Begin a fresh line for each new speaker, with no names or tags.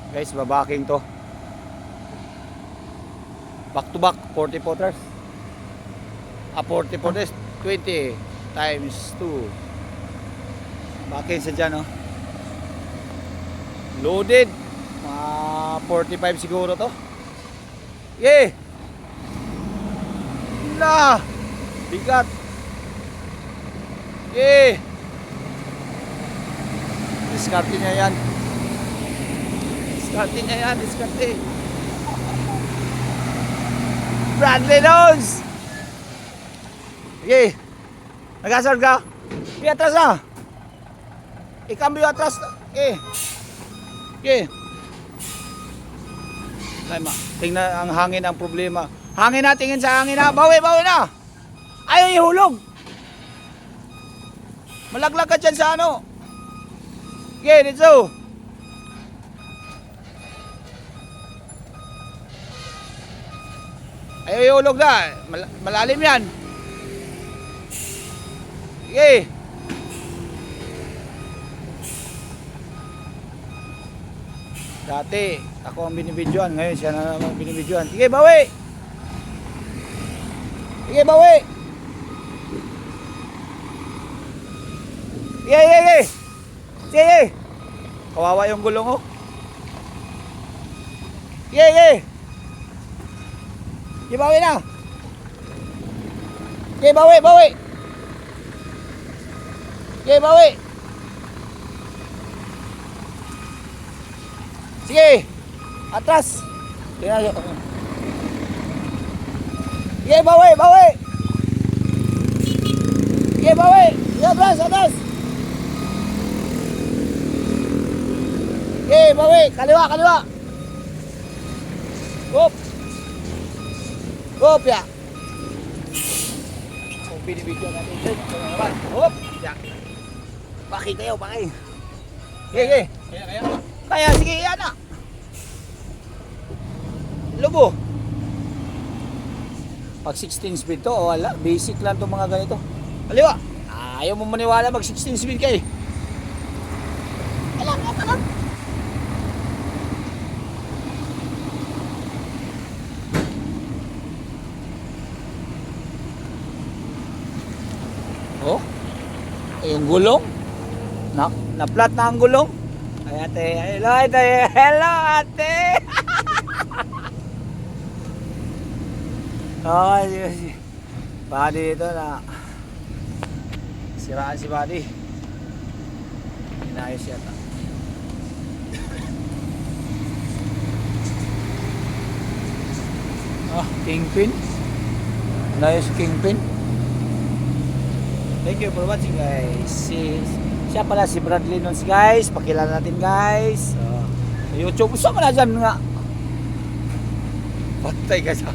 Guys, babaking to. Back to back, 40 footers. 40 footers, 20 times 2. Baking sa dyan, oh. Loaded. 45 siguro to. Yeah. Na. Bigat. Yeah. Diskarte niya yan. Diskarte niya yan. Diskarte. Bradley Jones. Okay. Nag-asard ka? Okay, atras na. Ikambyo atras. Okay. Okay. Ay, tingnan ang hangin ang problema. Hangin na, tingin sa hangin na. Bawi, bawi na. Ayaw ihulog. Malaglag ka dyan sa ano. Okay, dito. Ayaw ihulog na. Malalim yan. Okay. Dati, ako ang binibidyoan. Ngayon, siya na naman binibidyoan. Sige, bawi! Sige, bawi! Sige, sige, sige! Sige! Kawawa yung gulong, oh. Sige, sige! Sige, bawi na! Sige, bawi, bawi! Sige, bawi! Sige, atras. Tingnan nyo. Sige, bawi, bawi. Sige, bawi. Sige, atras, atras. Sige, bawi. Kaliwa, kaliwa. Hop. Hop, ya. Kung binibigyan natin ito, hop, ya. Bakit tayo, bakit? Sige, sige. Kaya, kaya. Kaya, sige, yan na. Lubo. Pag 16 speed to, wala. Basic lang itong mga ganito. Kaliwa. Ayaw mo maniwala mag 16 speed kayo. Alam, yan lang. Oh. Yung gulong. Na-flat na ang gulong. Ay, ate, hello, ate, hello, ate. Oh, si Buddy dito na siraan si Buddy. Inayos yata. Kingpin. Inayos Kingpin. Thank you for watching, guys. Siya pala si Bradley Jones, guys. Pakilala natin, guys. YouTube. Gusto mo na dyan nga. Patay ka sa